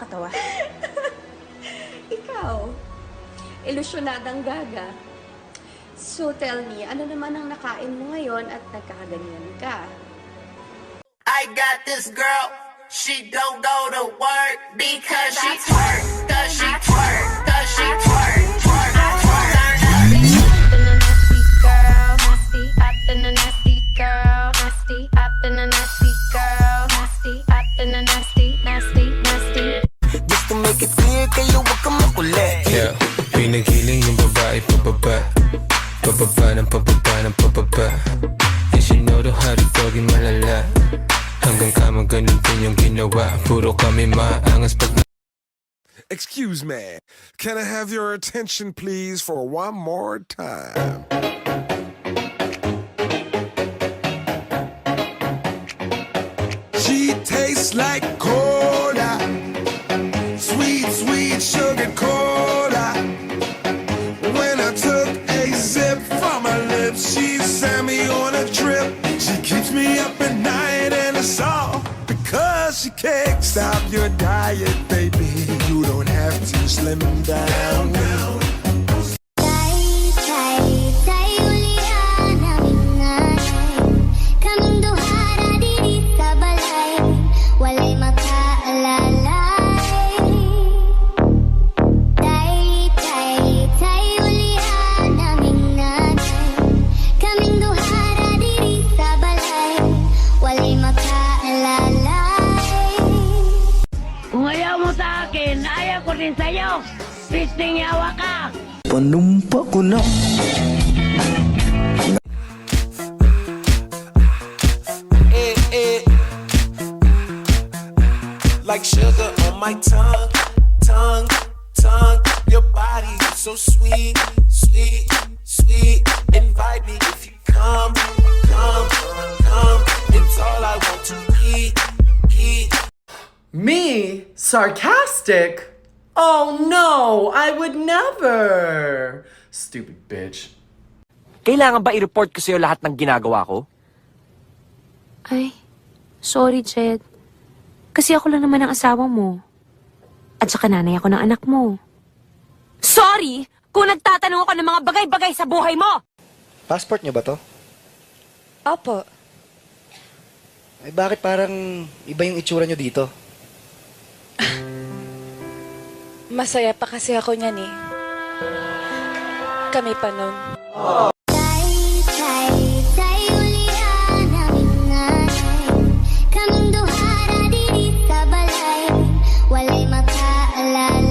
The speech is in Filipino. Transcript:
nakakatawa? Ikaw, ilusyonadang gaga. So tell me, ano naman ang nakain mo ngayon at nagkakaganyan ka? I got this girl, she don't go to work because she twerk, does she twerk, does she twerk, twerk, twerk. Up in a nasty girl, nasty, up in a nasty girl, nasty, up in a nasty, nasty, nasty. Just to make it clear, kayo wag kang makulit. Yeah, pinagiling yung babae pababa, pababa ng pababa ng pababa. And she know the how to doggy malala. Hanggang kama ganun din yung ginawa. Puro kami maangas pag... Excuse me, can I have your attention please for one more time? She tastes like cola, sweet, sweet sugar cola. When I took a sip from her lips, she sent me on a trip. She keeps me up at night and it's all because she can't stop your diet, baby. You don't have to slim down. Kung ayaw mo sa akin, ayaw ko din sa'yo. Pisting yawa ka. Panumpa ko na. Like sugar on my tongue, tongue, tongue. Your body is so sweet, sweet, sweet. Invite me if you come, come, come. It's all I want to eat, eat. Me? Sarcastic? Oh no, I would never! Stupid bitch. Kailangan ba i-report ko sa'yo lahat ng ginagawa ko? Ay, sorry, Jed. Kasi ako lang naman ang asawa mo. At saka nanay ako ng anak mo. Sorry kung nagtatanong ako ng mga bagay-bagay sa buhay mo! Passport niyo ba to? Opo. Ay bakit parang iba yung itsura niyo dito? Masaya pa kasi ako niyan eh. Kami pa nun. Walay makaalala.